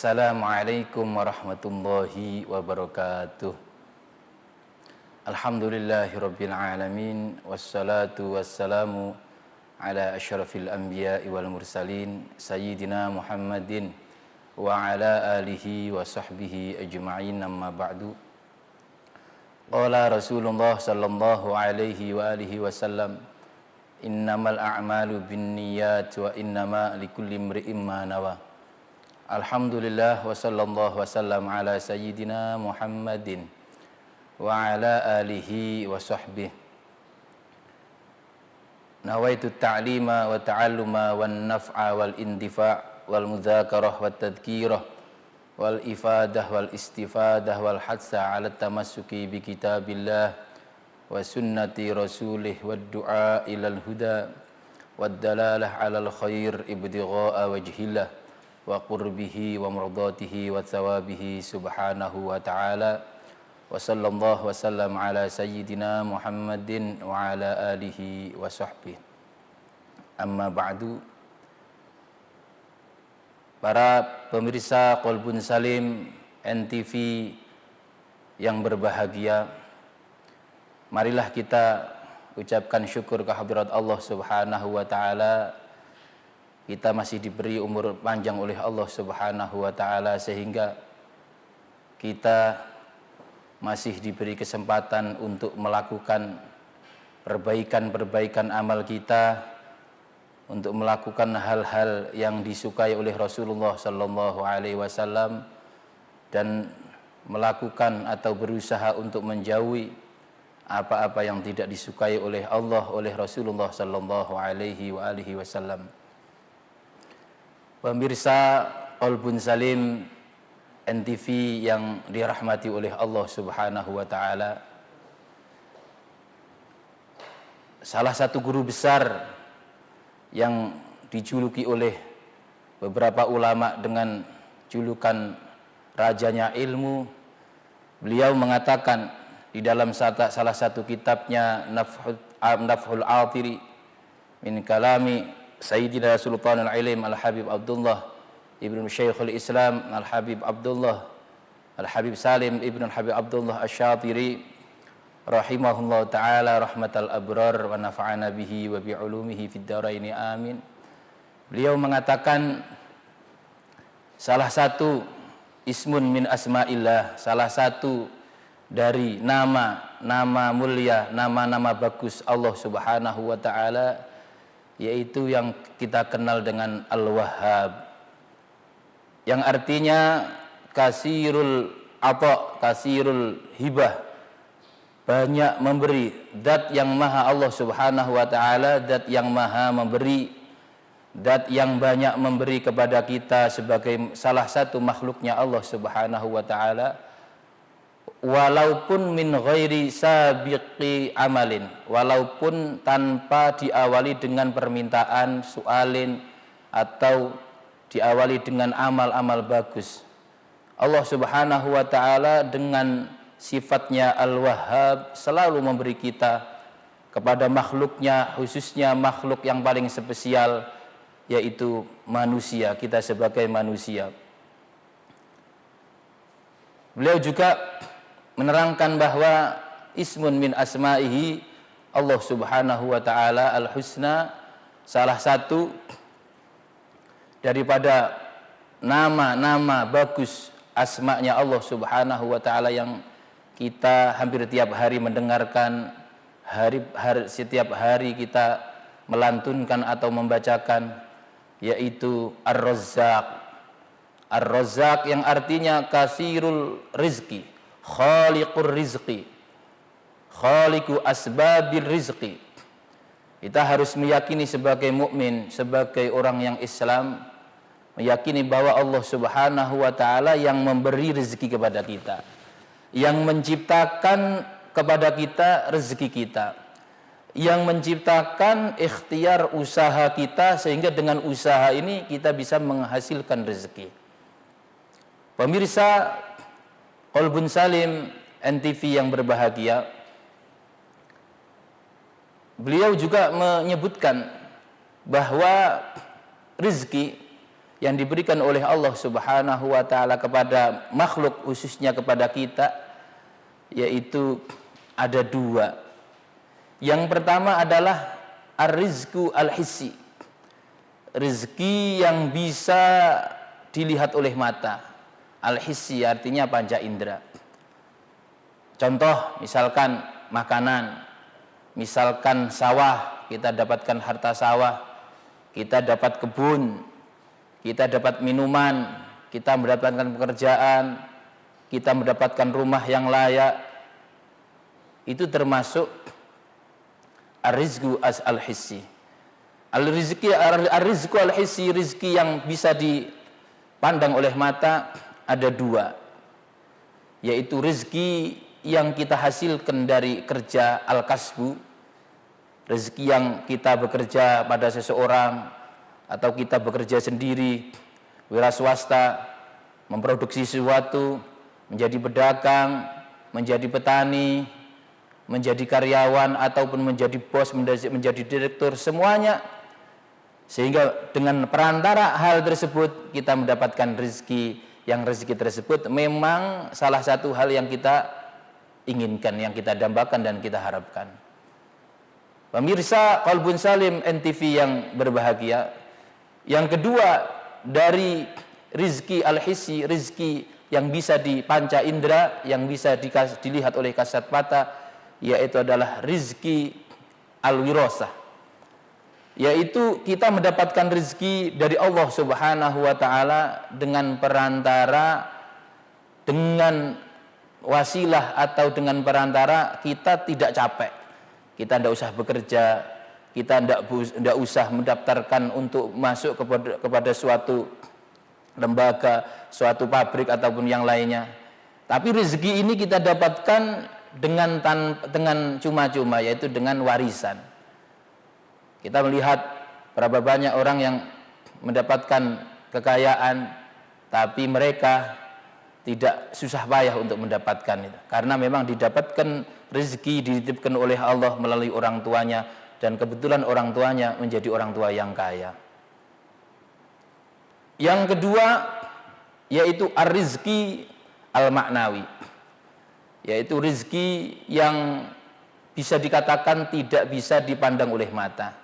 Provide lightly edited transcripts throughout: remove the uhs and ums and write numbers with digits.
Assalamualaikum warahmatullahi wabarakatuh. Alhamdulillahirabbil alamin wassalatu wassalamu ala asyrafil anbiya'i wal mursalin sayyidina Muhammadin wa ala alihi wa sahbihi ajma'in, amma ba'du. Qala Rasulullah sallallahu alaihi wa alihi wasallam, innamal a'malu binniyat wa innama likulli imri'in ma nawa. Alhamdulillah wa sallallahu wasallam ala sayyidina Muhammadin wa ala alihi wa sahbihi. Nawaitu ta'lima wa ta'alluma wan naf'a wal indifa' wal mudzakarah wat tadhkirah wal ifadah wal istifadah wal hadsa ala tamassuki bi kitabillah wa sunnati rasulih wad du'a ilal huda wad dalalah alal khair ibtigha'a wajhillah wa qurbihi wa mardatihi wa thawabihi subhanahu wa ta'ala. Wa sallallahu wasallam ala sayyidina Muhammadin wa ala alihi wa sahbihi. Amma ba'du. Para pemirsa Qalbun Salim NTV yang berbahagia, marilah kita ucapkan syukur kehadirat Allah Subhanahu wa taala. Kita masih diberi umur panjang oleh Allah Subhanahu wa taala sehingga kita masih diberi kesempatan untuk melakukan perbaikan-perbaikan amal kita, untuk melakukan hal-hal yang disukai oleh Rasulullah sallallahu alaihi wasallam dan melakukan atau berusaha untuk menjauhi apa-apa yang tidak disukai oleh Allah, oleh Rasulullah sallallahu alaihi wasallam. Pemirsa Qalbun Salim NTV yang dirahmati oleh Allah Subhanahu wa taala, salah satu guru besar yang dijuluki oleh beberapa ulama dengan julukan rajanya ilmu, beliau mengatakan di dalam salah satu kitabnya Nafhul Athiri min kalami Sayyidina Sultanul Ilim Al-Habib Abdullah Ibnu Syekhul Islam Al-Habib Abdullah Al-Habib Salim Ibnu Al-Habib Abdullah Asy-Syatiri rahimahullah ta'ala rahmatal abrar wa nafa'ana bihi wa bi'ulumihi fid dharaini amin. Beliau mengatakan salah satu ismun min asma'illah, salah satu dari nama mulia, nama-nama bagus Allah Subhanahu wa ta'ala, yaitu yang kita kenal dengan Al-Wahhab, yang artinya kasirul ata, kasirul hibah, banyak memberi, zat yang maha Allah Subhanahu wa taala, zat yang maha memberi, zat yang banyak memberi kepada kita sebagai salah satu makhluknya Allah Subhanahu wa taala, walaupun min ghairi sabiqi amalin, walaupun tanpa diawali dengan permintaan sualin atau diawali dengan amal-amal bagus. Allah Subhanahu wa taala dengan sifatnya Al-Wahhab selalu memberi kita kepada makhluknya, khususnya makhluk yang paling spesial, yaitu manusia, kita sebagai manusia. Beliau juga menerangkan bahwa ismun min asma'ihi, Allah Subhanahu wa taala Al-Husna, salah satu daripada nama-nama bagus asma'nya Allah Subhanahu wa taala yang kita hampir tiap hari mendengarkan, setiap hari kita melantunkan atau membacakan, yaitu Ar-Razzaq. Ar-Razzaq yang artinya kasirul rizki, khaliqur rizki, khaliqu asbabir rizki. Kita harus meyakini sebagai mukmin, sebagai orang yang Islam, meyakini bahwa Allah Subhanahu wa taala yang memberi rezeki kepada kita, yang menciptakan kepada kita rezeki kita, yang menciptakan ikhtiar usaha kita sehingga dengan usaha ini kita bisa menghasilkan rezeki. Pemirsa Qalbun Salim NTV yang berbahagia, beliau juga menyebutkan bahwa rezeki yang diberikan oleh Allah Subhanahu wa taala kepada makhluk, khususnya kepada kita, yaitu ada dua. Yang pertama adalah ar-rizqu al-hissi, rezeki yang bisa dilihat oleh mata. Al-hissi artinya panca indera. Contoh, misalkan makanan, misalkan sawah, kita dapatkan harta sawah, kita dapat kebun, kita dapat minuman, kita mendapatkan pekerjaan, kita mendapatkan rumah yang layak. Itu termasuk ar-rizqu al-hissi. Ar-rizqu al-hissi, rizki yang bisa dipandang oleh mata, ada dua, yaitu rizki yang kita hasilkan dari kerja al-kasbu, rezeki yang kita bekerja pada seseorang atau kita bekerja sendiri, wira swasta, memproduksi sesuatu, menjadi pedagang, menjadi petani, menjadi karyawan ataupun menjadi bos, menjadi direktur, semuanya. Sehingga dengan perantara hal tersebut kita mendapatkan rezeki, yang rezeki tersebut memang salah satu hal yang kita inginkan, yang kita dambakan dan kita harapkan. Pemirsa Qalbun Salim NTV yang berbahagia, yang kedua dari rizki al-hissi, rizki yang bisa dipanca indera, yang bisa dilihat oleh kasat mata, yaitu adalah rizki al-wirasah, yaitu kita mendapatkan rizki dari Allah Subhanahu wa taala dengan perantara, dengan wasilah atau dengan perantara kita tidak capek, kita tidak usah bekerja, kita tidak usah mendaftarkan untuk masuk kepada suatu lembaga, suatu pabrik ataupun yang lainnya. Tapi rezeki ini kita dapatkan dengan cuma-cuma, yaitu dengan warisan. Kita melihat berapa banyak orang yang mendapatkan kekayaan, tapi mereka tidak susah payah untuk mendapatkan itu, karena memang didapatkan rezeki, dititipkan oleh Allah melalui orang tuanya, dan kebetulan orang tuanya menjadi orang tua yang kaya. Yang kedua yaitu ar-rizki al-ma'nawi, yaitu rezeki yang bisa dikatakan tidak bisa dipandang oleh mata.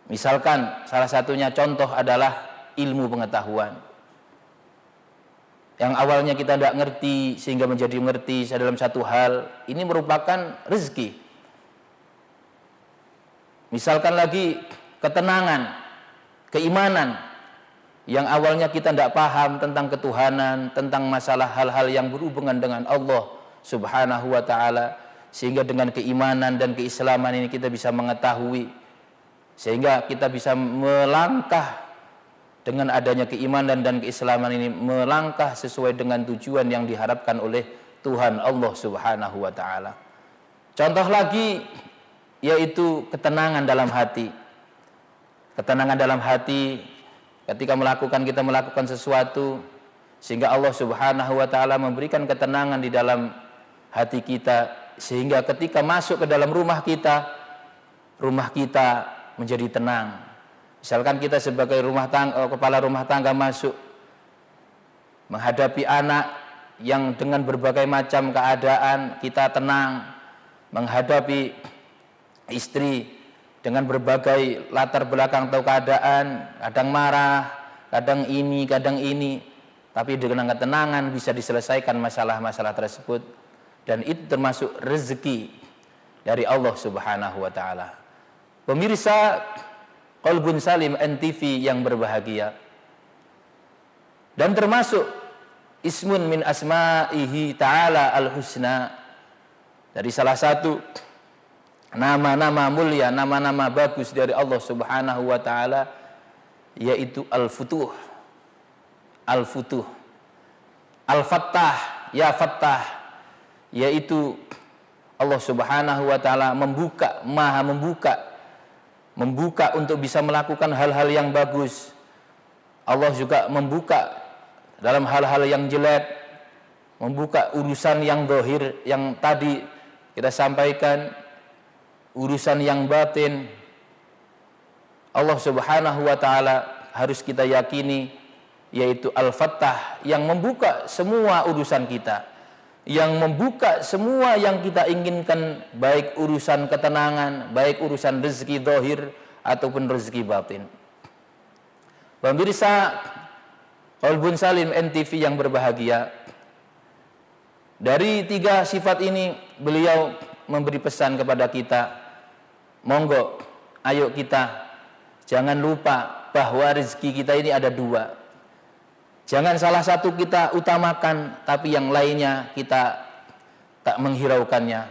Misalkan salah satunya contoh adalah ilmu pengetahuan, yang awalnya kita tidak ngerti sehingga menjadi mengerti dalam satu hal, ini merupakan rezeki. Misalkan lagi ketenangan, keimanan, yang awalnya kita tidak paham tentang ketuhanan, tentang masalah hal-hal yang berhubungan dengan Allah Subhanahu wa ta'ala, sehingga dengan keimanan dan keislaman ini kita bisa mengetahui, sehingga kita bisa melangkah dengan adanya keimanan dan keislaman ini, melangkah sesuai dengan tujuan yang diharapkan oleh Tuhan Allah Subhanahu wa ta'ala. Contoh lagi yaitu ketenangan dalam hati. Ketenangan dalam hati ketika kita melakukan sesuatu, sehingga Allah Subhanahu wa ta'ala memberikan ketenangan di dalam hati kita, sehingga ketika masuk ke dalam rumah kita menjadi tenang. Misalkan kita sebagai kepala rumah tangga masuk menghadapi anak yang dengan berbagai macam keadaan, kita tenang. Menghadapi istri dengan berbagai latar belakang atau keadaan, kadang marah, kadang ini, tapi dengan ketenangan bisa diselesaikan masalah-masalah tersebut, dan itu termasuk rezeki dari Allah Subhanahu wa ta'ala. Pemirsa Qalbun Salim NTV yang berbahagia, dan termasuk ismun min asma'ihi ta'ala al-husna, dari salah satu nama-nama mulia, nama-nama bagus dari Allah Subhanahu wa ta'ala, yaitu Al-Futuh. Al-Futuh, Al-Fattah, ya Fattah, yaitu Allah Subhanahu wa ta'ala membuka, maha membuka untuk bisa melakukan hal-hal yang bagus. Allah juga membuka dalam hal-hal yang jelek, membuka urusan yang zahir yang tadi kita sampaikan, urusan yang batin. Allah Subhanahu wa ta'ala harus kita yakini, yaitu Al-Fattah, yang membuka semua urusan kita, yang membuka semua yang kita inginkan, baik urusan ketenangan, baik urusan rezeki zahir ataupun rezeki batin. Pemirsa Qalbun Salim NTV yang berbahagia, dari 3 sifat ini beliau memberi pesan kepada kita, monggo ayo kita jangan lupa bahwa rezeki kita ini ada 2. Jangan salah satu kita utamakan, tapi yang lainnya kita tak menghiraukannya.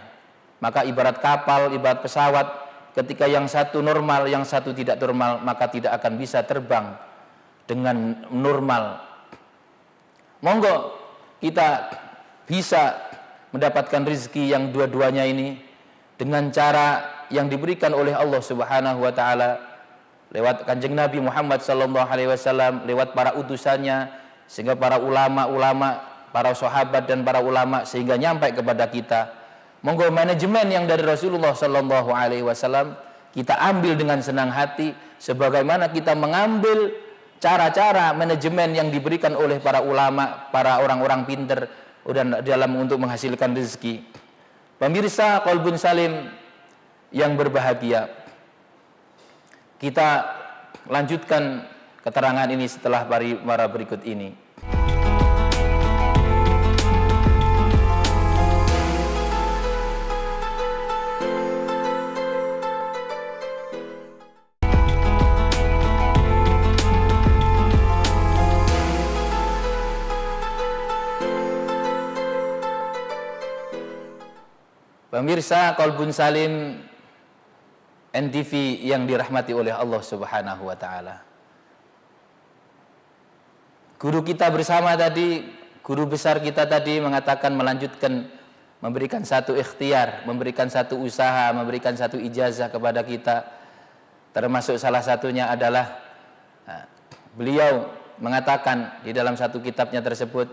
Maka ibarat kapal, ibarat pesawat, ketika yang satu normal, yang satu tidak normal, maka tidak akan bisa terbang dengan normal. Monggo kita bisa mendapatkan rezeki yang dua-duanya ini dengan cara yang diberikan oleh Allah Subhanahu wa taala lewat Kanjeng Nabi Muhammad sallallahu alaihi wasallam, lewat para utusannya, sehingga para ulama-ulama, para sahabat dan para ulama, sehingga nyampai kepada kita. Monggo manajemen yang dari Rasulullah sallallahu alaihi wasallam kita ambil dengan senang hati, sebagaimana kita mengambil cara-cara manajemen yang diberikan oleh para ulama, para orang-orang pintar dan dalam untuk menghasilkan rezeki. Pemirsa Qalbun Salim yang berbahagia, kita lanjutkan keterangan ini setelah para berikut ini. Pemirsa Qalbun Salim NTV yang dirahmati oleh Allah Subhanahu wa taala. Guru kita bersama tadi, guru besar kita tadi mengatakan, melanjutkan, memberikan satu ikhtiar, memberikan satu usaha, memberikan satu ijazah kepada kita. Termasuk salah satunya adalah beliau mengatakan di dalam satu kitabnya tersebut,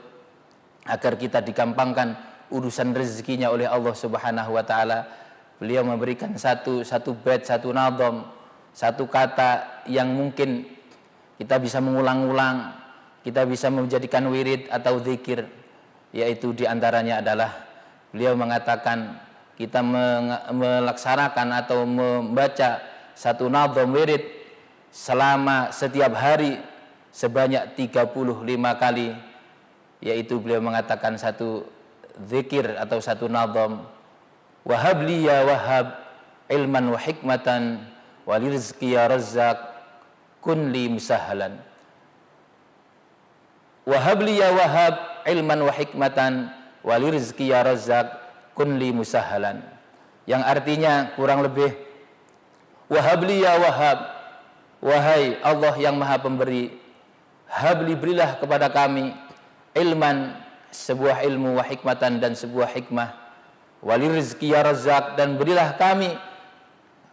agar kita digampangkan urusan rezekinya oleh Allah Subhanahu wa taala. Beliau memberikan satu bait, satu nadham, satu kata yang mungkin kita bisa mengulang-ulang, kita bisa menjadikan wirid atau zikir, yaitu diantaranya adalah beliau mengatakan kita melaksanakan atau membaca satu nadham wirid selama setiap hari sebanyak 35 kali, yaitu beliau mengatakan satu zikir atau satu nadham, wahabli ya wahab ilman wa hikmatan walirizki ya razzaq kunli musahhalan. Wahabli ya wahab ilman wa hikmatan walirizki ya razzaq kunli musahhalan, yang artinya kurang lebih, wahabli ya wahab, wahai Allah yang maha pemberi, habli, berilah kepada kami ilman, sebuah ilmu, wa hikmatan, dan sebuah hikmah, walirizki ya razzaq, dan berilah kami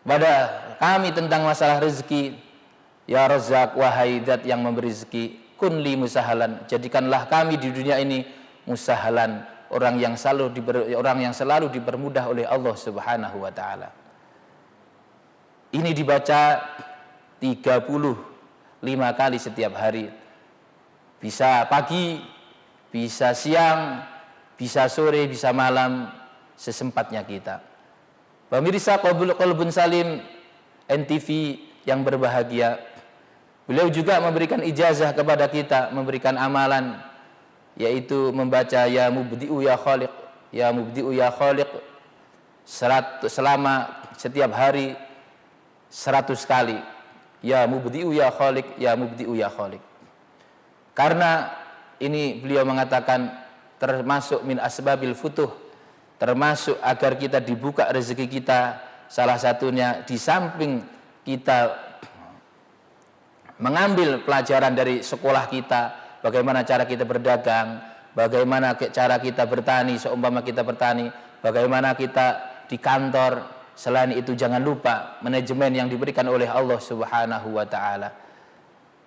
pada kami tentang masalah rezeki, ya razzaq, wahai zat yang memberi rezeki, kunli musahalan, jadikanlah kami di dunia ini musahalan, orang yang selalu dipermudah oleh Allah Subhanahu wa taala. Ini dibaca 35 kali setiap hari. Bisa pagi, bisa siang, bisa sore, bisa malam, sesempatnya kita. Pemirsa Qalbun Salim NTV yang berbahagia, beliau juga memberikan ijazah kepada kita, memberikan amalan, yaitu membaca ya mubdi'u ya khaliq, ya mubdi'u ya khaliq selama setiap hari 100 kali. Ya mubdi'u ya khaliq, ya mubdi'u ya khaliq. Karena ini beliau mengatakan termasuk min asbabil futuh, termasuk agar kita dibuka rezeki kita, salah satunya di samping kita mengambil pelajaran dari sekolah kita, bagaimana cara kita berdagang, bagaimana cara kita bertani, seumpama kita bertani, bagaimana kita di kantor. Selain itu jangan lupa manajemen yang diberikan oleh Allah Subhanahu wa taala.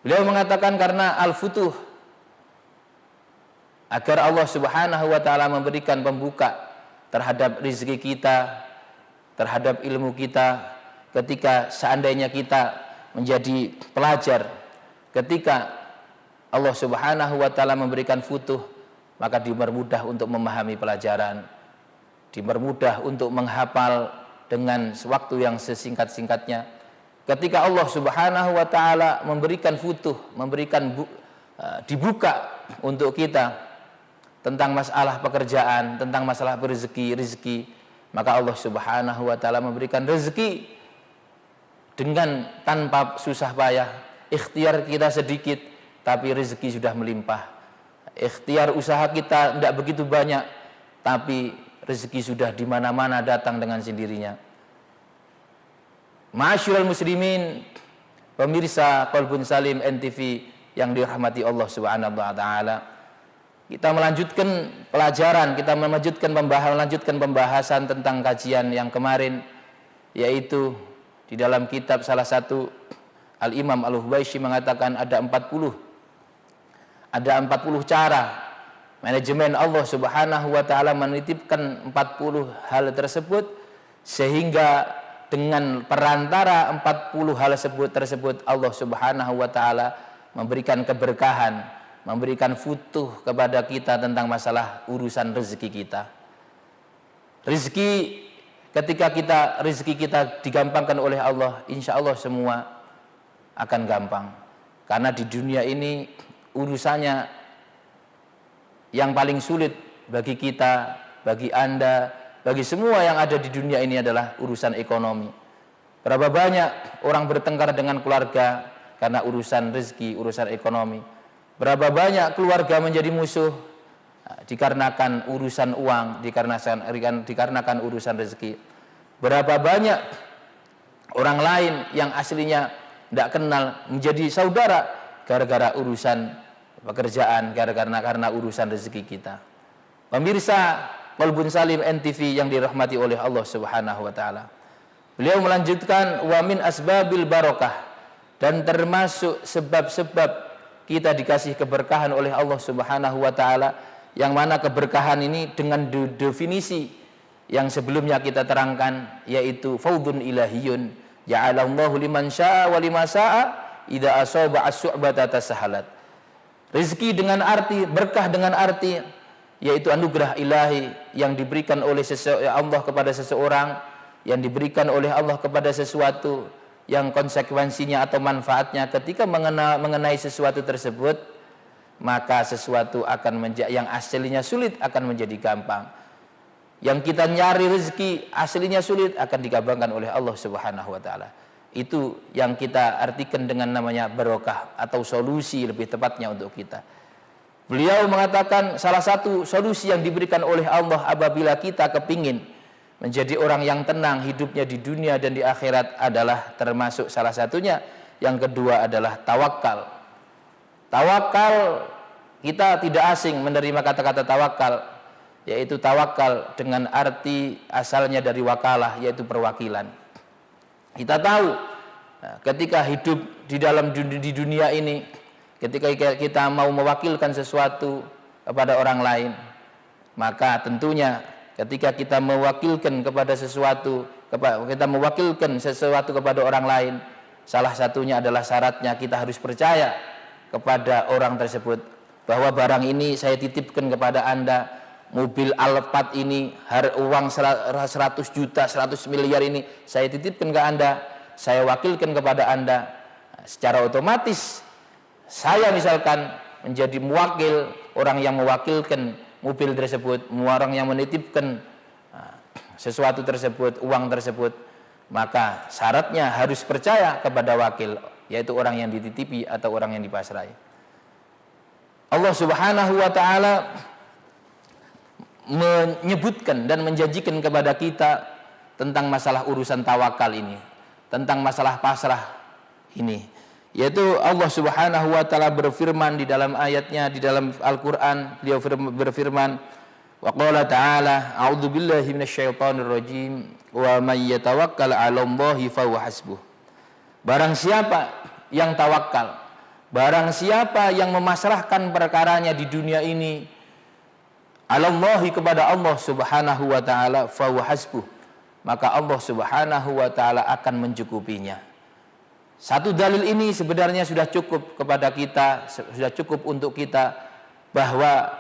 Beliau mengatakan karena al-futuh, agar Allah Subhanahu wa taala memberikan pembuka terhadap rezeki kita, terhadap ilmu kita, ketika seandainya kita menjadi pelajar ketika Allah Subhanahu wa taala memberikan futuh, maka dipermudah untuk memahami pelajaran, dipermudah untuk menghafal dengan waktu yang sesingkat-singkatnya. Ketika Allah Subhanahu wa taala memberikan futuh, dibuka untuk kita tentang masalah pekerjaan, tentang masalah rezeki, maka Allah Subhanahu wa taala memberikan rezeki dengan tanpa susah payah. Ikhtiar kita sedikit, tapi rezeki sudah melimpah. Ikhtiar usaha kita tidak begitu banyak, tapi rezeki sudah di mana-mana datang dengan sendirinya. Ma'asyiral muslimin, pemirsa Qalbun Salim NTV yang dirahmati Allah Subhanahu wa taala. Kita melanjutkan pelajaran, kita melanjutkan pembahasan tentang kajian yang kemarin, yaitu di dalam kitab salah satu Al-Imam Al-Hubayshi mengatakan ada 40 cara manajemen Allah Subhanahu wa taala menitipkan 40 hal tersebut, sehingga dengan perantara 40 hal tersebut Allah Subhanahu wa taala memberikan keberkahan, memberikan futuh kepada kita tentang masalah urusan rezeki kita. Ketika rezeki kita digampangkan oleh Allah, insya Allah semua akan gampang. Karena di dunia ini urusannya yang paling sulit bagi kita, bagi Anda, bagi semua yang ada di dunia ini adalah urusan ekonomi. Berapa banyak orang bertengkar dengan keluarga karena urusan rezeki, urusan ekonomi. Berapa banyak keluarga menjadi musuh dikarenakan urusan uang, dikarenakan urusan rezeki. Berapa banyak orang lain yang aslinya tidak kenal menjadi saudara gara-gara urusan pekerjaan, karena urusan rezeki kita. Pemirsa Qalbun Salim NTV yang dirahmati oleh Allah Subhanahu wa taala. Beliau melanjutkan wa min asbabil barakah, dan termasuk sebab-sebab kita dikasih keberkahan oleh Allah Subhanahu wa taala, yang mana keberkahan ini dengan definisi yang sebelumnya kita terangkan, yaitu faudun ilahiyun ja'alallahu liman syaa wa lima syaa idza asaba as-su'bata tasahalat. Rezeki dengan arti berkah, dengan arti yaitu anugerah ilahi yang diberikan oleh Allah kepada seseorang, yang diberikan oleh Allah kepada sesuatu, yang konsekuensinya atau manfaatnya ketika mengenai sesuatu tersebut, maka sesuatu yang aslinya sulit akan menjadi gampang. Yang kita nyari rezeki aslinya sulit akan digampangkan oleh Allah Subhanahu wa taala. Itu yang kita artikan dengan namanya barokah atau solusi lebih tepatnya untuk kita. Beliau mengatakan salah satu solusi yang diberikan oleh Allah apabila kita kepingin menjadi orang yang tenang hidupnya di dunia dan di akhirat adalah termasuk salah satunya. Yang kedua adalah tawakal. Tawakal, kita tidak asing menerima kata-kata tawakal, yaitu tawakal dengan arti asalnya dari wakalah, yaitu perwakilan. Kita tahu ketika hidup di dunia ini, ketika kita mau mewakilkan sesuatu kepada orang lain, maka tentunya ketika kita mewakilkan sesuatu kepada orang lain, salah satunya adalah syaratnya kita harus percaya kepada orang tersebut bahwa barang ini saya titipkan kepada Anda, mobil Alphard ini uang 100 juta, 100 miliar ini saya titipkan ke Anda, saya wakilkan kepada Anda. Secara otomatis saya misalkan menjadi mewakil, orang yang mewakilkan mobil tersebut, orang yang menitipkan sesuatu tersebut, uang tersebut, maka syaratnya harus percaya kepada wakil, yaitu orang yang dititipi atau orang yang dipasrai. Allah Subhanahu wa taala menyebutkan dan menjanjikan kepada kita tentang masalah urusan tawakal ini, tentang masalah pasrah ini, yaitu Allah Subhanahu wa taala berfirman di dalam ayatnya di dalam Al-Qur'an. Beliau berfirman, wa qala ta'ala a'udzubillahi minasyaitonir rajim wa may yatawakkal 'alallahi fahuwa hasbuh. Barang siapa yang tawakal, barang siapa yang memasrahkan perkaranya di dunia ini alallahi, kepada Allah Subhanahu wa taala, fahuwa hasbuh, maka Allah Subhanahu wa taala akan mencukupinya. Satu dalil ini sebenarnya sudah cukup kepada kita, sudah cukup untuk kita, bahwa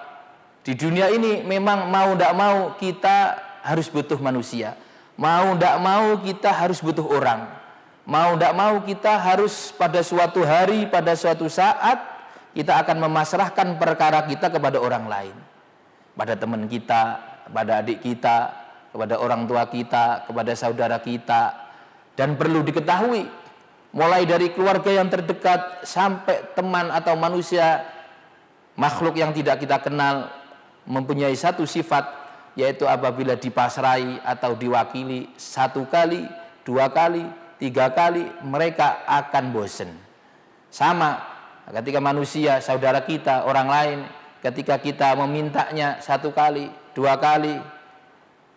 di dunia ini memang mau tidak mau kita harus butuh manusia, mau tidak mau kita harus butuh orang, mau tidak mau kita harus pada suatu hari, pada suatu saat kita akan memasrahkan perkara kita kepada orang lain, pada teman kita, pada adik kita, kepada orang tua kita, kepada saudara kita. Dan perlu diketahui, mulai dari keluarga yang terdekat sampai teman atau manusia, makhluk yang tidak kita kenal, mempunyai satu sifat, yaitu apabila dipasrai atau diwakili satu kali, dua kali, tiga kali, mereka akan bosan. Sama ketika manusia, saudara kita, orang lain, ketika kita memintanya satu kali, dua kali,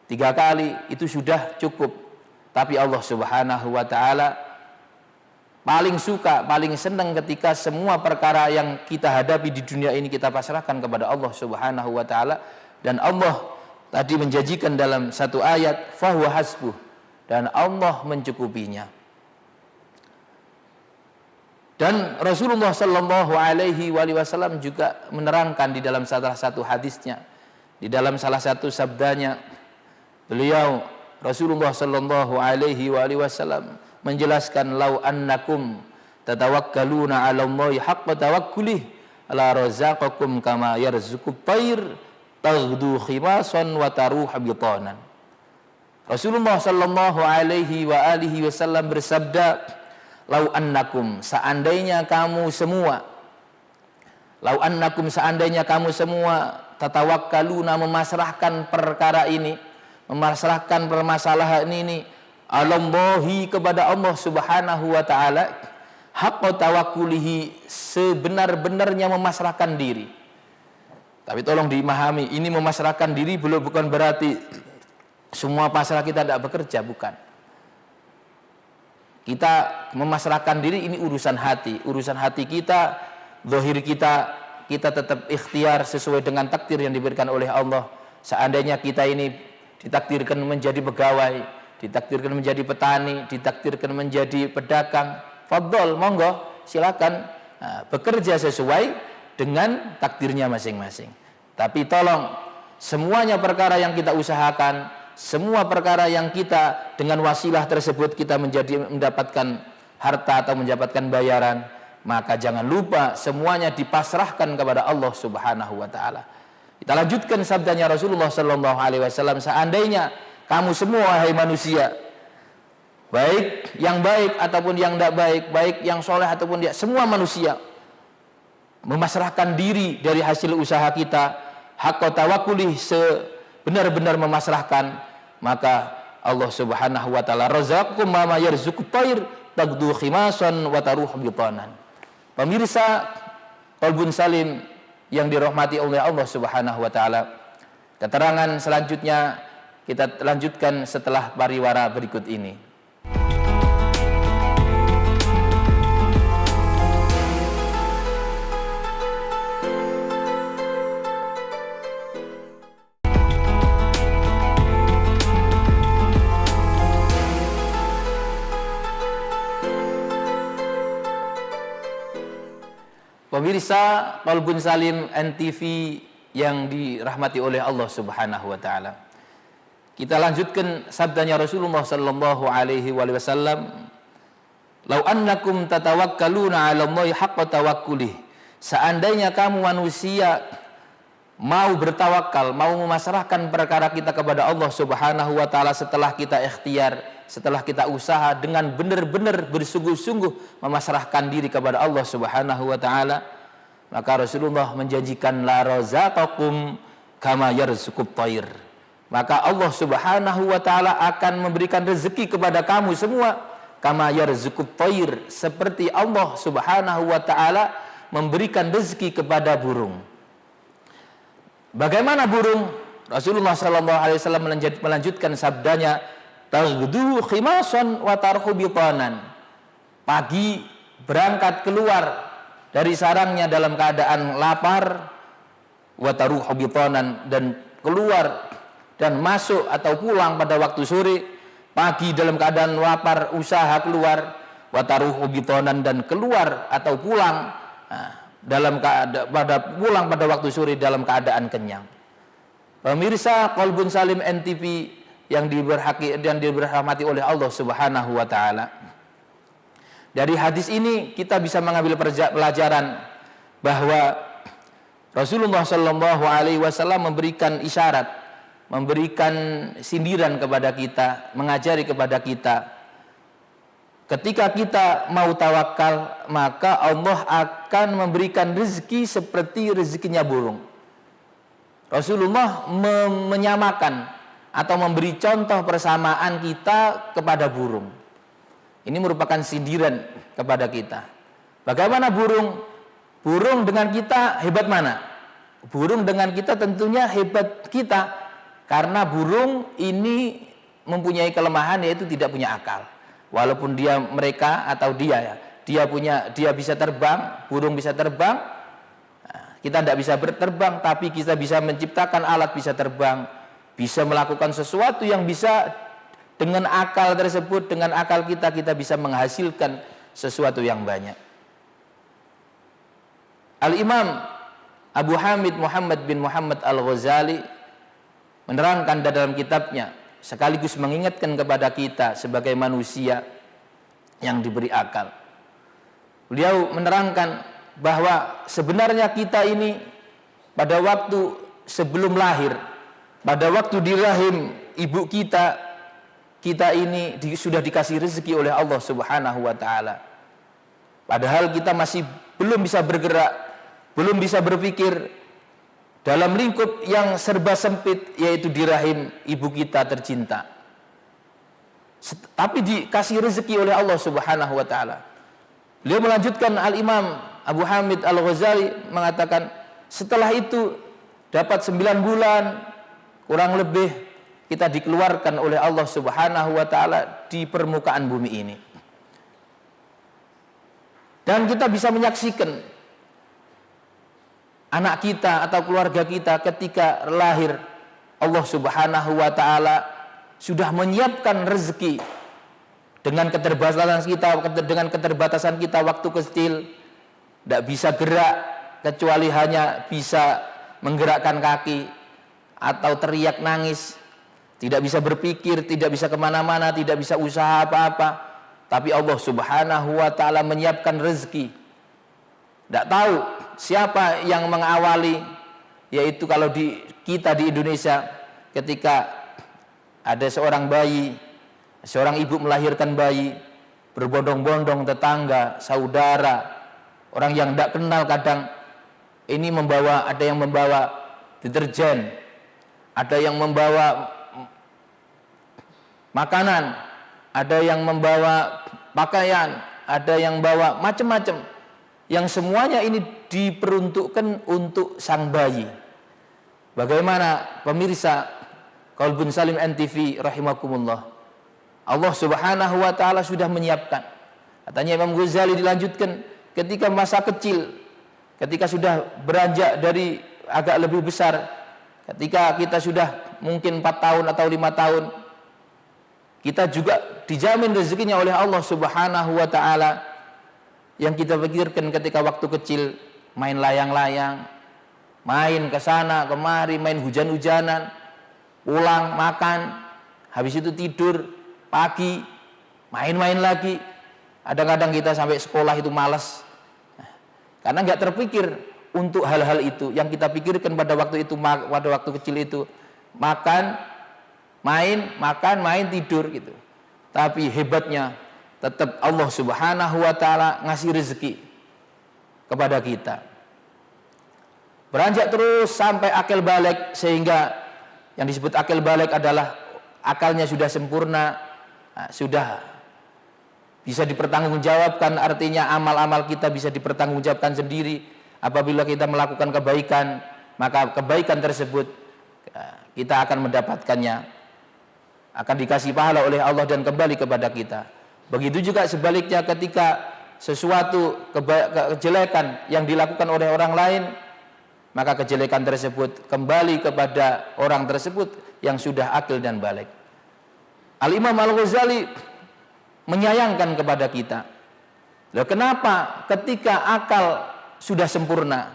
tiga kali, itu sudah cukup. Tapi Allah Subhanahu wa ta'ala paling suka, paling senang ketika semua perkara yang kita hadapi di dunia ini kita pasrahkan kepada Allah Subhanahu wa ta'ala. Dan Allah tadi menjanjikan dalam satu ayat, fahuwa hasbuh, dan Allah mencukupinya. Dan Rasulullah sallallahu alaihi wasallam juga menerangkan di dalam salah satu hadisnya, di dalam salah satu sabdanya, beliau Rasulullah sallallahu alaihi wasallam menjelaskan, lau annakum tatawakkaluna 'ala Allahi haqqa tawakkulih la razaqakum kama yarzuqut tayr taghdu khimasan wa taruh bitanan. Rasulullah sallallahu alaihi wasallam bersabda, lau annakum, seandainya kamu semua, lau annakum, seandainya kamu semua, tatawakkaluna, memasrahkan perkara ini, memasrahkan permasalahan ini, alallahi, kepada Allah Subhanahu wa ta'ala, haqqa tawakkulihi, sebenar-benarnya memasrahkan diri. Tapi tolong dimahami, ini memasrahkan diri bukan berarti semua pasrah kita tidak bekerja, bukan. Kita memasrahkan diri, ini urusan hati kita, zahir kita tetap ikhtiar sesuai dengan takdir yang diberikan oleh Allah. Seandainya kita ini ditakdirkan menjadi pegawai, ditakdirkan menjadi petani, ditakdirkan menjadi pedagang, fadhol, monggo, silakan bekerja sesuai dengan takdirnya masing-masing. Tapi tolong, semuanya perkara yang kita usahakan, semua perkara yang kita dengan wasilah tersebut kita mendapatkan harta atau mendapatkan bayaran, maka jangan lupa semuanya dipasrahkan kepada Allah Subhanahu wa ta'ala. Kita lanjutkan sabdanya Rasulullah sallallahu alaihi wasallam, seandainya kamu semua, wahai manusia, baik yang baik ataupun yang tidak baik, baik yang soleh ataupun tidak, semua manusia memasrahkan diri dari hasil usaha kita, haqqa tawakkulih, sebenar-benar memasrahkan, maka Allah Subhanahu wa ta'ala razaqakum ma yarzuqut tayr taghdu khimasan wa taruh bitanan. Pemirsa Qalbun Salim yang dirahmati oleh Allah Subhanahu wa ta'ala, keterangan selanjutnya kita lanjutkan setelah pariwara berikut ini. Pemirsa Qalbun Salim NTV yang dirahmati oleh Allah Subhanahu wa ta'ala, kita lanjutkan sabdanya Rasulullah sallallahu alaihi wasallam, lau annakum tatawakkaluna 'ala Allahi haqqa tawakkulih, seandainya kamu manusia mau bertawakal, mau memasrahkan perkara kita kepada Allah Subhanahu wa ta'ala, setelah kita ikhtiar, setelah kita usaha dengan benar-benar bersungguh-sungguh memasrahkan diri kepada Allah Subhanahu wa ta'ala, maka Rasulullah menjanjikan, la razaqakum kama yarzuqut tayr, maka Allah Subhanahu wa ta'ala akan memberikan rezeki kepada kamu semua, kama yarzuqut tayr, seperti Allah Subhanahu wa ta'ala memberikan rezeki kepada burung. Bagaimana burung? Rasulullah sallallahu alaihi wasallam melanjutkan sabdanya, taghdu khimasan wa tarhu bitanan, pagi berangkat keluar dari sarangnya dalam keadaan lapar, wa taruhu bitanan, dan keluar dan masuk atau pulang pada waktu sore, pagi dalam keadaan lapar, usaha keluar, wataruhu bitonan, dan keluar atau pulang pada waktu sore dalam keadaan kenyang. Pemirsa Qalbun Salim NTV yang dirahmati oleh Allah Subhanahu wa taala. Dari hadis ini kita bisa mengambil pelajaran bahwa Rasulullah Shallallahu alaihi wasallam memberikan isyarat, memberikan sindiran kepada kita, mengajari kepada kita, ketika kita mau tawakal, maka Allah akan memberikan rezeki seperti rezekinya burung. Rasulullah menyamakan atau memberi contoh persamaan kita kepada burung. Ini merupakan sindiran kepada kita. Bagaimana burung? Burung dengan kita hebat mana? Burung dengan kita tentunya hebat kita, karena burung ini mempunyai kelemahan, yaitu tidak punya akal. Walaupun dia bisa terbang, burung bisa terbang, kita tidak bisa berterbang, tapi kita bisa menciptakan alat bisa terbang, bisa melakukan sesuatu yang bisa dengan akal tersebut, dengan akal kita bisa menghasilkan sesuatu yang banyak. Al-Imam Abu Hamid Muhammad bin Muhammad Al-Ghazali menerangkan dalam kitabnya, sekaligus mengingatkan kepada kita sebagai manusia yang diberi akal. Beliau menerangkan bahwa sebenarnya kita ini pada waktu sebelum lahir, pada waktu di rahim ibu kita ini sudah dikasih rezeki oleh Allah Subhanahu wa taala. Padahal kita masih belum bisa bergerak, belum bisa berpikir, dalam lingkup yang serba sempit, yaitu di rahim ibu kita tercinta. Tapi dikasih rezeki oleh Allah Subhanahu wa taala. Beliau melanjutkan, Al-Imam Abu Hamid Al-Ghazali mengatakan, setelah itu dapat 9 bulan kurang lebih kita dikeluarkan oleh Allah Subhanahu wa taala di permukaan bumi ini. Dan kita bisa menyaksikan anak kita atau keluarga kita ketika lahir, Allah Subhanahu wa taala sudah menyiapkan rezeki. Dengan keterbatasan kita waktu kecil, tidak bisa gerak kecuali hanya bisa menggerakkan kaki atau teriak nangis, tidak bisa berpikir, tidak bisa kemana-mana, tidak bisa usaha apa-apa. Tapi Allah Subhanahu wa taala menyiapkan rezeki. Tidak tahu siapa yang mengawali, yaitu kalau kita di Indonesia, ketika ada seorang bayi, seorang ibu melahirkan bayi, berbondong-bondong tetangga, saudara, orang yang tidak kenal kadang ini ada yang membawa deterjen, ada yang membawa makanan, ada yang membawa pakaian, ada yang membawa macam-macam, yang semuanya ini diperuntukkan untuk sang bayi. Bagaimana pemirsa Qalbun Salim NTV rahimakumullah, Allah Subhanahu wa taala sudah menyiapkan. Katanya Imam Ghazali dilanjutkan, ketika masa kecil, ketika sudah beranjak dari agak lebih besar, ketika kita sudah mungkin 4 tahun atau 5 tahun, kita juga dijamin rezekinya oleh Allah Subhanahu wa taala. Yang kita pikirkan ketika waktu kecil, main layang-layang, main ke sana kemari, main hujan-hujanan, pulang makan, habis itu tidur, pagi main-main lagi. Kadang-kadang kita sampai sekolah itu malas, karena nggak terpikir untuk hal-hal itu. Yang kita pikirkan pada waktu itu, pada waktu kecil itu, makan, main, tidur gitu. Tapi hebatnya tetap Allah Subhanahu wa taala ngasih rezeki kepada kita. Beranjak terus sampai akil balik, sehingga yang disebut akil balik adalah akalnya sudah sempurna, sudah bisa dipertanggungjawabkan, artinya amal-amal kita bisa dipertanggungjawabkan sendiri. Apabila kita melakukan kebaikan, maka kebaikan tersebut kita akan mendapatkannya, akan dikasih pahala oleh Allah dan kembali kepada kita. Begitu juga sebaliknya, ketika sesuatu kejelekan yang dilakukan oleh orang lain, maka kejelekan tersebut kembali kepada orang tersebut yang sudah akil dan balik. Al-Imam Al-Ghazali menyayangkan kepada kita Loh, kenapa ketika akal sudah sempurna,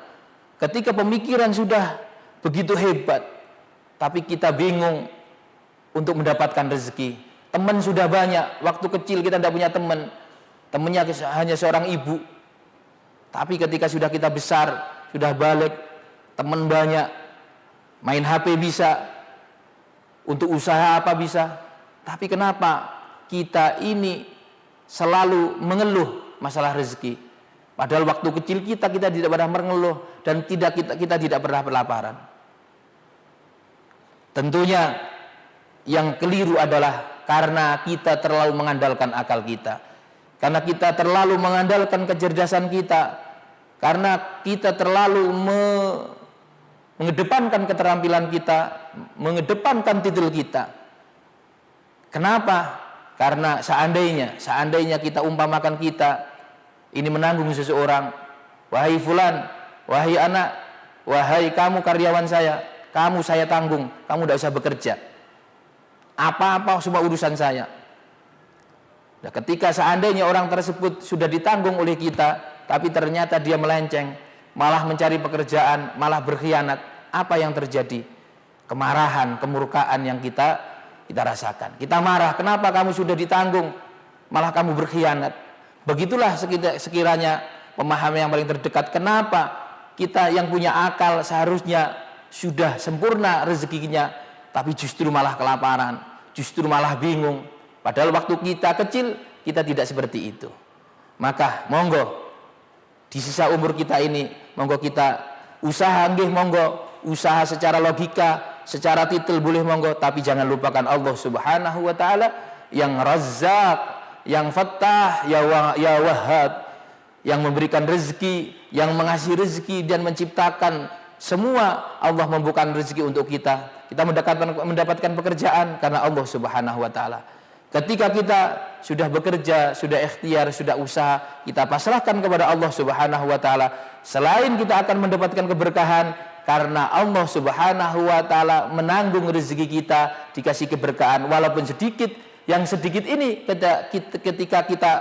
ketika pemikiran sudah begitu hebat, tapi kita bingung untuk mendapatkan rezeki? Teman sudah banyak, waktu kecil kita tidak punya teman, temannya hanya seorang ibu. Tapi ketika sudah kita besar, sudah balik, teman banyak, main HP bisa, untuk usaha apa bisa. Tapi kenapa kita ini selalu mengeluh masalah rezeki? Padahal waktu kecil kita tidak pernah mengeluh dan kita tidak pernah berlaparan. Tentunya yang keliru adalah karena kita terlalu mengandalkan akal kita, karena kita terlalu mengandalkan kecerdasan kita, karena kita terlalu mengedepankan keterampilan kita, mengedepankan titel kita. Kenapa? Karena seandainya kita umpamakan kita ini menanggung seseorang, wahai fulan, wahai anak, wahai kamu karyawan saya, kamu saya tanggung, kamu tidak usah bekerja, apa-apa semua urusan saya. Nah, ketika seandainya orang tersebut sudah ditanggung oleh kita, tapi ternyata dia melenceng, malah mencari pekerjaan, malah berkhianat, apa yang terjadi? Kemarahan, kemurkaan yang kita rasakan. Kita marah, kenapa kamu sudah ditanggung, malah kamu berkhianat. Begitulah sekiranya pemahaman yang paling terdekat. Kenapa kita yang punya akal seharusnya sudah sempurna rezekinya, tapi justru malah kelaparan, justru malah bingung. Padahal waktu kita kecil, kita tidak seperti itu. Maka monggo di sisa umur kita ini, monggo kita usaha, monggo usaha secara logika, secara titel boleh monggo, tapi jangan lupakan Allah Subhanahu wa taala yang Razzaq, yang Fattah, ya Wahhab, yang memberikan rezeki, yang mengasihi rezeki dan menciptakan semua. Allah membuka rezeki untuk kita. Kita mendapatkan pekerjaan karena Allah Subhanahu wa taala. Ketika kita sudah bekerja, sudah ikhtiar, sudah usaha, kita pasrahkan kepada Allah Subhanahu wa taala. Selain kita akan mendapatkan keberkahan karena Allah Subhanahu wa taala menanggung rezeki kita, dikasih keberkahan walaupun sedikit. Yang sedikit ini ketika kita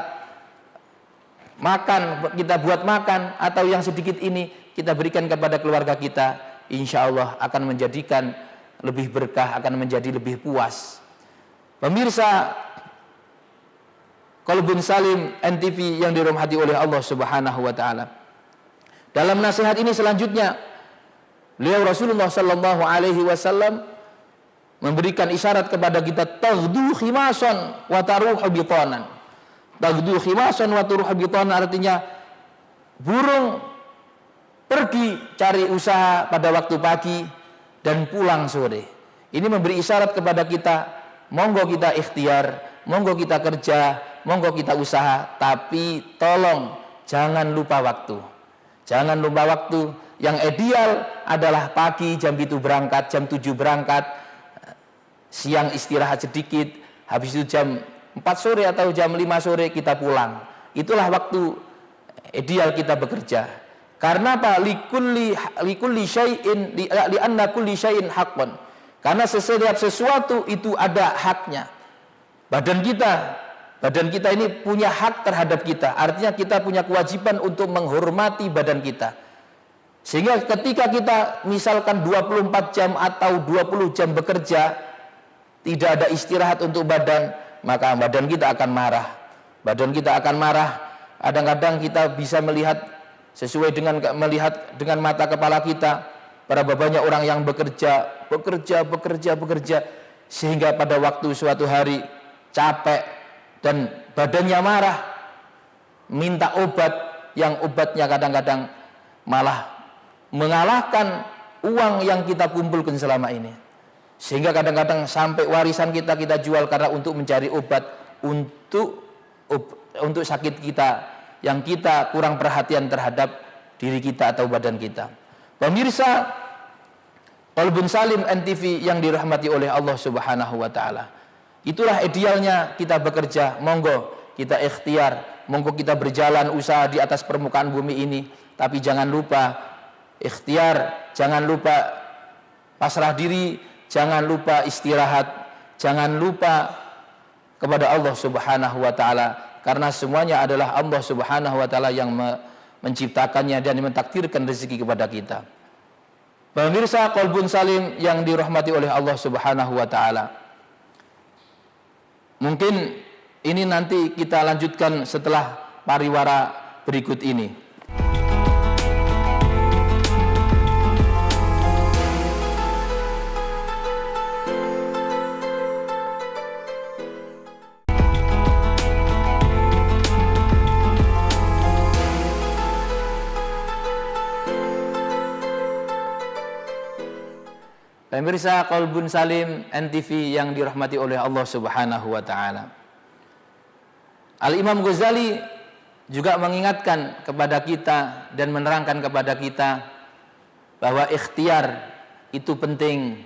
makan, kita buat makan, atau yang sedikit ini kita berikan kepada keluarga kita, insya Allah akan menjadikan lebih berkah, akan menjadi lebih puas. Pemirsa Qalbun Salim NTV yang dirahmati oleh Allah Subhanahu wa taala. Dalam nasihat ini selanjutnya, beliau Rasulullah sallallahu alaihi wasallam memberikan isyarat kepada kita, taghdu khimasan wa taruhu bitanan. Taghdu khimasan wa taruhu bitanan artinya burung pergi cari usaha pada waktu pagi dan pulang sore. Ini memberi isyarat kepada kita, monggo kita ikhtiar, monggo kita kerja, monggo kita usaha, tapi tolong jangan lupa waktu. Jangan lupa waktu. Yang ideal adalah pagi jam 7 berangkat, jam 7 berangkat, siang istirahat sedikit, habis itu jam 4 sore atau jam 5 sore kita pulang. Itulah waktu ideal kita bekerja. Karena apa? Likulli syai'in li'anna kulli syai'in haqqan. Karena setiap sesuatu itu ada haknya. Badan kita ini punya hak terhadap kita. Artinya kita punya kewajiban untuk menghormati badan kita. Sehingga ketika kita misalkan 24 jam atau 20 jam bekerja, tidak ada istirahat untuk badan, maka badan kita akan marah. Badan kita akan marah. Kadang-kadang kita bisa melihat sesuai dengan mata kepala kita. Berapa banyak orang yang bekerja, sehingga pada waktu suatu hari capek dan badannya marah, minta obat, yang obatnya kadang-kadang malah mengalahkan uang yang kita kumpulkan selama ini. Sehingga kadang-kadang sampai warisan kita jual karena untuk mencari obat untuk sakit kita yang kita kurang perhatian terhadap diri kita atau badan kita. Pemirsa Qalbun Salim NTV yang dirahmati oleh Allah Subhanahu wa taala. Itulah idealnya kita bekerja. Monggo kita ikhtiar, monggo kita berjalan usaha di atas permukaan bumi ini, tapi jangan lupa ikhtiar, jangan lupa pasrah diri, jangan lupa istirahat, jangan lupa kepada Allah Subhanahu wa taala karena semuanya adalah Allah Subhanahu wa taala yang menciptakannya dan mentakdirkan rezeki kepada kita. Pemirsa qalbun salim yang dirahmati oleh Allah Subhanahu wa taala. Mungkin ini nanti kita lanjutkan setelah pariwara berikut ini. Pemirsa Qalbun Salim NTV yang dirahmati oleh Allah Subhanahu wa taala. Al-Imam Ghazali juga mengingatkan kepada kita dan menerangkan kepada kita bahwa ikhtiar itu penting,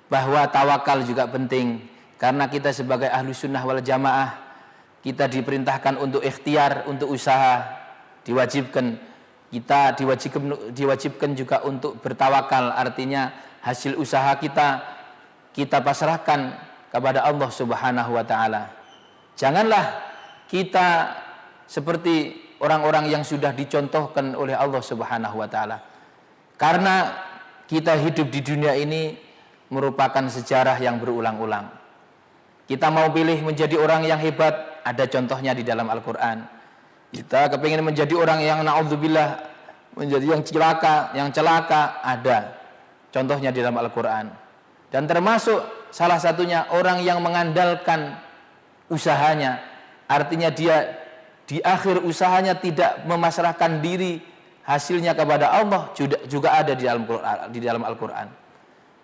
bahwa tawakal juga penting, karena kita sebagai ahlu sunnah wal jamaah kita diperintahkan untuk ikhtiar, untuk usaha, diwajibkan juga untuk bertawakal, artinya hasil usaha kita pasrahkan kepada Allah Subhanahu wa taala. Janganlah kita seperti orang-orang yang sudah dicontohkan oleh Allah Subhanahu wa taala. Karena kita hidup di dunia ini merupakan sejarah yang berulang-ulang. Kita mau pilih menjadi orang yang hebat, ada contohnya di dalam Al-Qur'an. Kita kepingin menjadi orang yang naudzubillah, menjadi yang celaka, ada contohnya di dalam Al-Quran. Dan termasuk salah satunya orang yang mengandalkan usahanya, artinya dia di akhir usahanya tidak memasrahkan diri hasilnya kepada Allah, juga ada di dalam Al-Quran.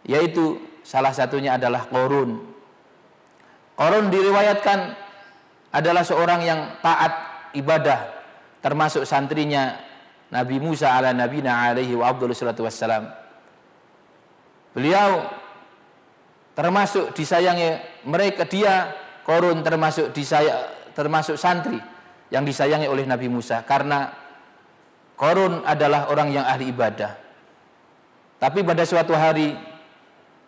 Yaitu salah satunya adalah Qarun. Qarun diriwayatkan adalah seorang yang taat ibadah, termasuk santrinya Nabi Musa ala nabina alaihi wa afdhalus salatu wassalam. Beliau termasuk disayangi mereka, Qarun termasuk santri yang disayangi oleh Nabi Musa, karena Qarun adalah orang yang ahli ibadah. Tapi pada suatu hari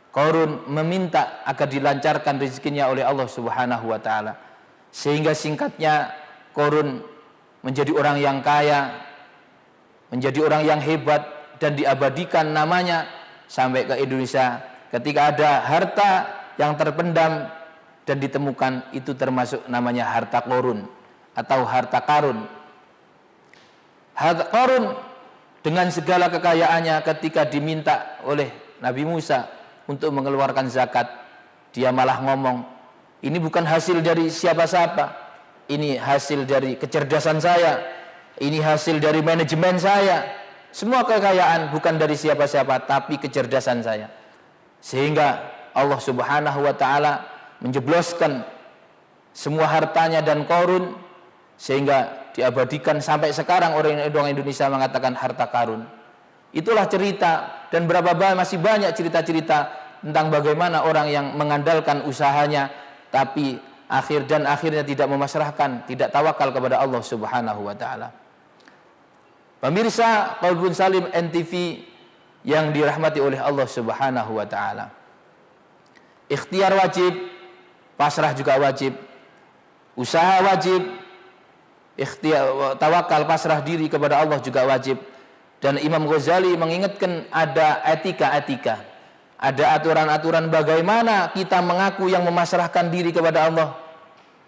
Qarun meminta agar dilancarkan rezekinya oleh Allah Subhanahu wa taala, sehingga singkatnya Qarun menjadi orang yang kaya, menjadi orang yang hebat, dan diabadikan namanya sampai ke Indonesia. Ketika ada harta yang terpendam dan ditemukan, itu termasuk namanya harta Qarun atau harta karun. Harta Qarun dengan segala kekayaannya, ketika diminta oleh Nabi Musa untuk mengeluarkan zakat, dia malah ngomong, ini bukan hasil dari siapa-siapa, ini hasil dari kecerdasan saya, ini hasil dari manajemen saya. Semua kekayaan bukan dari siapa-siapa, tapi kecerdasan saya. Sehingga Allah Subhanahu wa taala menjebloskan semua hartanya dan Qarun, sehingga diabadikan sampai sekarang orang Indonesia mengatakan harta karun. Itulah cerita, dan masih banyak cerita-cerita tentang bagaimana orang yang mengandalkan usahanya tapi akhirnya tidak memasrahkan, tidak tawakal kepada Allah Subhanahu wa taala. Pemirsa Qalbun Salim NTV yang dirahmati oleh Allah Subhanahu wa taala. Ikhtiar wajib, pasrah juga wajib. Usaha wajib, ikhtiar, tawakal, pasrah diri kepada Allah juga wajib. Dan Imam Ghazali mengingatkan ada etika-etika, ada aturan-aturan bagaimana kita mengaku yang memasrahkan diri kepada Allah.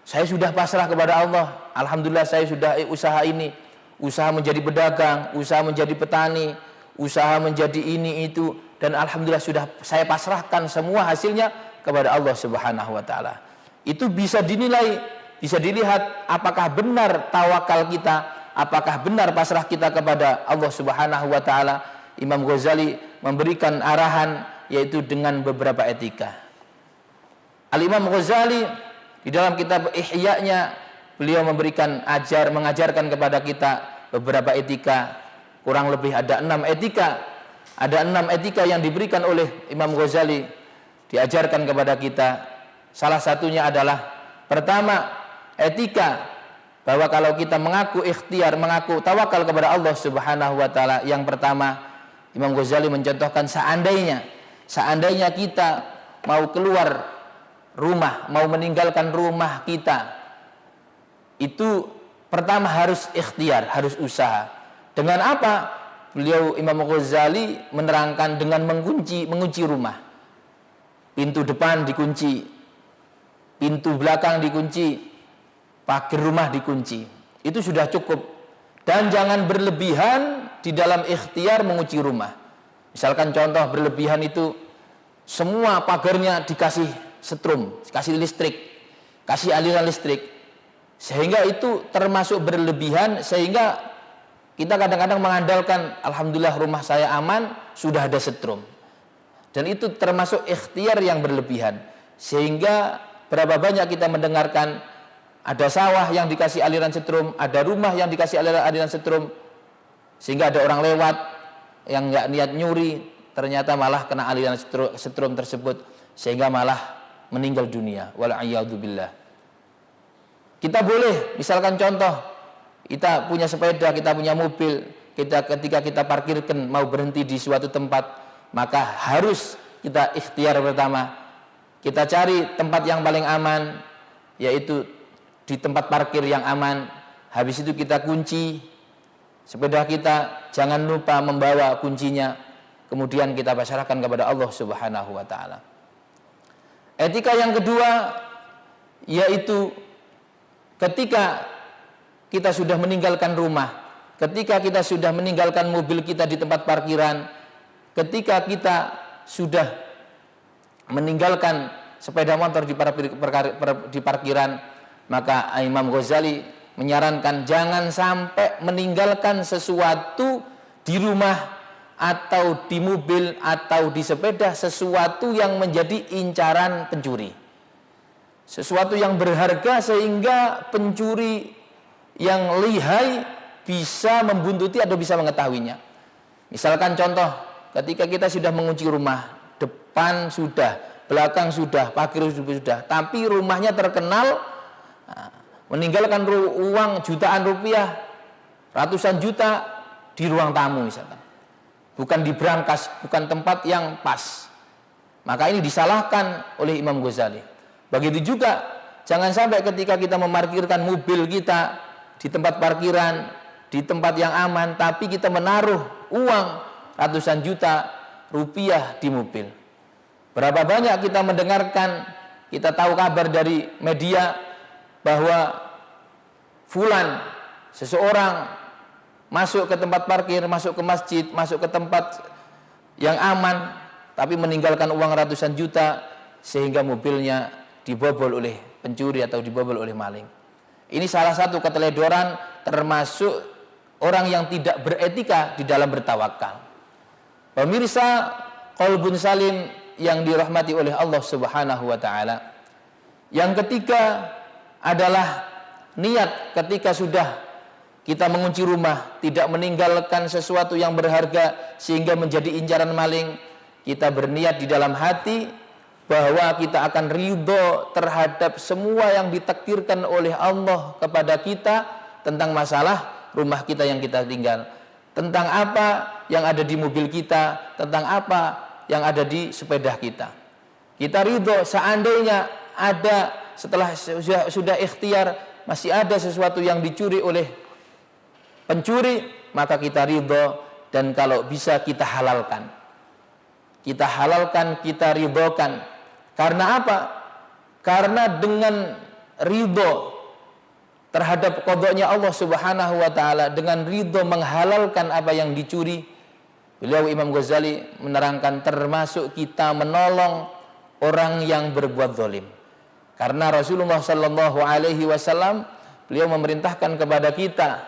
Saya sudah pasrah kepada Allah, alhamdulillah saya sudah usaha ini, usaha menjadi pedagang, usaha menjadi petani, usaha menjadi ini itu, dan alhamdulillah sudah saya pasrahkan semua hasilnya kepada Allah Subhanahu wa taala. Itu bisa dinilai, bisa dilihat apakah benar tawakal kita, apakah benar pasrah kita kepada Allah Subhanahu wa taala. Imam Ghazali memberikan arahan, yaitu dengan beberapa etika. Al-Imam Ghazali di dalam kitab Ihya-nya, beliau mengajarkan kepada kita beberapa etika. Kurang lebih ada 6 etika. Ada 6 etika yang diberikan oleh Imam Ghazali, diajarkan kepada kita. Salah satunya adalah, pertama, etika bahwa kalau kita mengaku ikhtiar, mengaku tawakal kepada Allah Subhanahu wa taala, yang pertama Imam Ghazali mencontohkan, seandainya kita mau keluar rumah, mau meninggalkan rumah kita, itu pertama harus ikhtiar, harus usaha. Dengan apa? Beliau Imam Ghazali menerangkan dengan mengunci rumah. Pintu depan dikunci, pintu belakang dikunci, pagar rumah dikunci. Itu sudah cukup. Dan jangan berlebihan di dalam ikhtiar mengunci rumah. Misalkan contoh berlebihan itu semua pagarnya dikasih setrum, kasih listrik, kasih aliran listrik. Sehingga itu termasuk berlebihan, sehingga kita kadang-kadang mengandalkan alhamdulillah rumah saya aman, sudah ada setrum. Dan itu termasuk ikhtiar yang berlebihan. Sehingga berapa banyak kita mendengarkan ada sawah yang dikasih aliran setrum, ada rumah yang dikasih aliran setrum, sehingga ada orang lewat yang nggak niat nyuri, ternyata malah kena aliran setrum tersebut, sehingga malah meninggal dunia. Wal'iyadzubillah. Kita boleh, misalkan contoh, kita punya sepeda, kita punya mobil, ketika kita parkirkan mau berhenti di suatu tempat, maka harus kita ikhtiar pertama. Kita cari tempat yang paling aman, yaitu di tempat parkir yang aman. Habis itu kita kunci sepeda kita, jangan lupa membawa kuncinya. Kemudian kita pasrahkan kepada Allah Subhanahu wa taala. Etika yang kedua yaitu ketika kita sudah meninggalkan rumah, ketika kita sudah meninggalkan mobil kita di tempat parkiran, ketika kita sudah meninggalkan sepeda motor di parkiran, maka Imam Ghazali menyarankan jangan sampai meninggalkan sesuatu di rumah atau di mobil atau di sepeda, sesuatu yang menjadi incaran pencuri, sesuatu yang berharga sehingga pencuri yang lihai bisa membuntuti atau bisa mengetahuinya. Misalkan contoh, ketika kita sudah mengunci rumah, depan sudah, belakang sudah, pagar sudah, tapi rumahnya terkenal meninggalkan uang jutaan rupiah, ratusan juta di ruang tamu misalkan, bukan di brankas, bukan tempat yang pas, maka ini disalahkan oleh Imam Ghazali. Begitu juga jangan sampai ketika kita memarkirkan mobil kita di tempat parkiran, di tempat yang aman, tapi kita menaruh uang ratusan juta rupiah di mobil. Berapa banyak kita mendengarkan, kita tahu kabar dari media bahwa fulan, seseorang masuk ke tempat parkir, masuk ke masjid, masuk ke tempat yang aman, tapi meninggalkan uang ratusan juta sehingga mobilnya dibobol oleh pencuri atau dibobol oleh maling. Ini salah satu keteledoran, termasuk orang yang tidak beretika di dalam bertawakal. Pemirsa qalbun salim yang dirahmati oleh Allah Subhanahu wa taala. Yang ketiga adalah niat ketika sudah kita mengunci rumah, tidak meninggalkan sesuatu yang berharga sehingga menjadi incaran maling. Kita berniat di dalam hati bahwa kita akan ridho terhadap semua yang ditakdirkan oleh Allah kepada kita tentang masalah rumah kita yang kita tinggal, tentang apa yang ada di mobil kita, tentang apa yang ada di sepeda kita. Kita ridho seandainya ada, setelah sudah ikhtiar masih ada sesuatu yang dicuri oleh pencuri, maka kita ridho, dan kalau bisa kita halalkan. Kita halalkan, kita ridhokan. Karena apa? Karena dengan ridho terhadap qadanya Allah Subhanahu wa taala, dengan ridho menghalalkan apa yang dicuri, beliau Imam Ghazali menerangkan termasuk kita menolong orang yang berbuat zalim. Karena Rasulullah sallallahu alaihi wasallam beliau memerintahkan kepada kita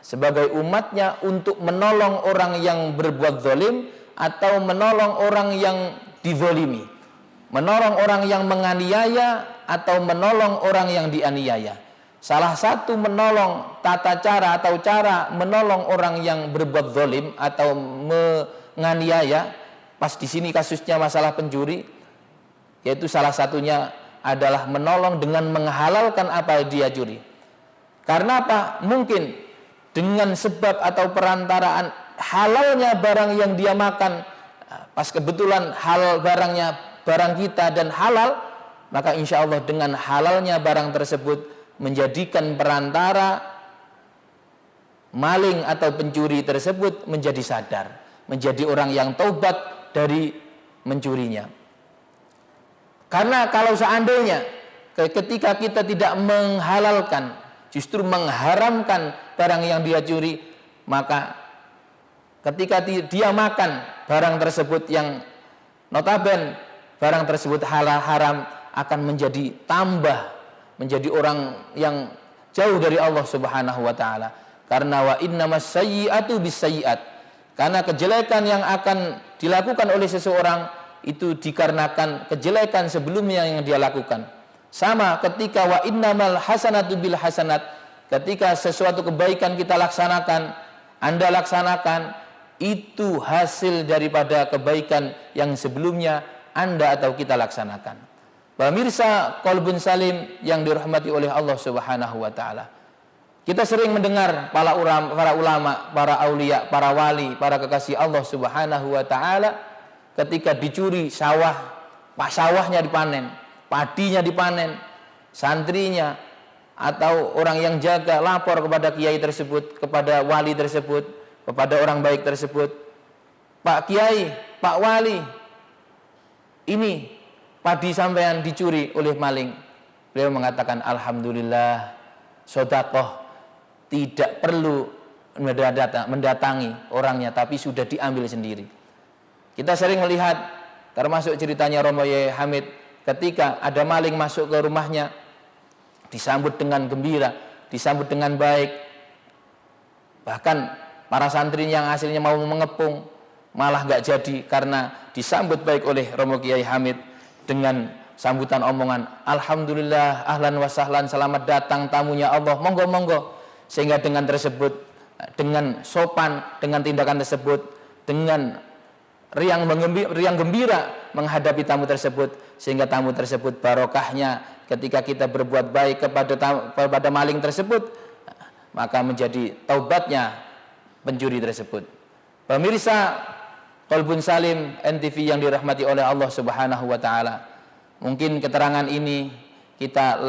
sebagai umatnya untuk menolong orang yang berbuat zalim atau menolong orang yang dizalimi, menolong orang yang menganiaya atau menolong orang yang dianiaya. Salah satu menolong, tata cara atau cara menolong orang yang berbuat zalim atau menganiaya, pas di sini kasusnya masalah pencuri, yaitu salah satunya adalah menolong dengan menghalalkan apa yang dia curi. Karena apa? Mungkin dengan sebab atau perantaraan halalnya barang yang dia makan, pas kebetulan halal barangnya barang kita dan halal, maka insya Allah dengan halalnya barang tersebut menjadikan perantara maling atau pencuri tersebut menjadi sadar, menjadi orang yang taubat dari mencurinya. Karena kalau seandainya ketika kita tidak menghalalkan, justru mengharamkan barang yang dia curi, maka ketika dia makan barang tersebut yang notaben barang tersebut halal haram, akan menjadi menjadi orang yang jauh dari Allah Subhanahu wa taala. Karena wa innamas sayyi'atu bisayyi'at. Karena kejelekan yang akan dilakukan oleh seseorang itu dikarenakan kejelekan sebelumnya yang dia lakukan. Sama ketika wa innamal hasanatu bil hasanat, ketika sesuatu kebaikan kita laksanakan, Anda laksanakan, itu hasil daripada kebaikan yang sebelumnya Anda atau kita laksanakan. Pemirsa Qalbun Salim yang dirahmati oleh Allah Subhanahu wa taala. Kita sering mendengar para ulama, para aulia, para wali, para kekasih Allah Subhanahu wa taala ketika dicuri sawahnya dipanen, padinya dipanen, santrinya atau orang yang jaga lapor kepada kiai tersebut, kepada wali tersebut, kepada orang baik tersebut, Pak Kiai, Pak Wali, ini padi sampean dicuri oleh maling. Beliau mengatakan alhamdulillah, sedekah, tidak perlu mendatangi orangnya, tapi sudah diambil sendiri. Kita sering melihat, termasuk ceritanya Romo Yai Hamid, ketika ada maling masuk ke rumahnya, disambut dengan gembira, disambut dengan baik. Bahkan para santri yang hasilnya mau mengepung malah nggak jadi karena disambut baik oleh Romo Kiai Hamid dengan sambutan omongan alhamdulillah, ahlan wa sahlan, selamat datang tamunya Allah, monggo monggo. Sehingga dengan tersebut, dengan sopan, dengan tindakan tersebut, dengan riang gembira menghadapi tamu tersebut, sehingga tamu tersebut barokahnya ketika kita berbuat baik kepada maling tersebut, maka menjadi taubatnya pencuri tersebut. Pemirsa Qalbun Salim NTV yang dirahmati oleh Allah Subhanahu wa taala, mungkin keterangan ini kita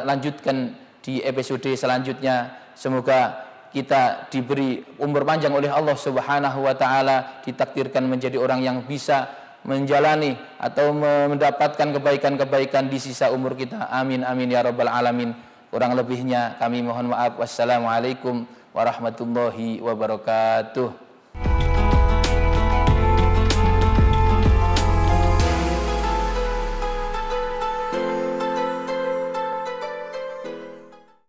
lanjutkan di episode selanjutnya. Semoga kita diberi umur panjang oleh Allah Subhanahu wa taala, ditakdirkan menjadi orang yang bisa menjalani atau mendapatkan kebaikan-kebaikan di sisa umur kita. Amin amin ya rabbal alamin. Kurang lebihnya kami mohon maaf. Wassalamualaikum warahmatullahi wabarakatuh.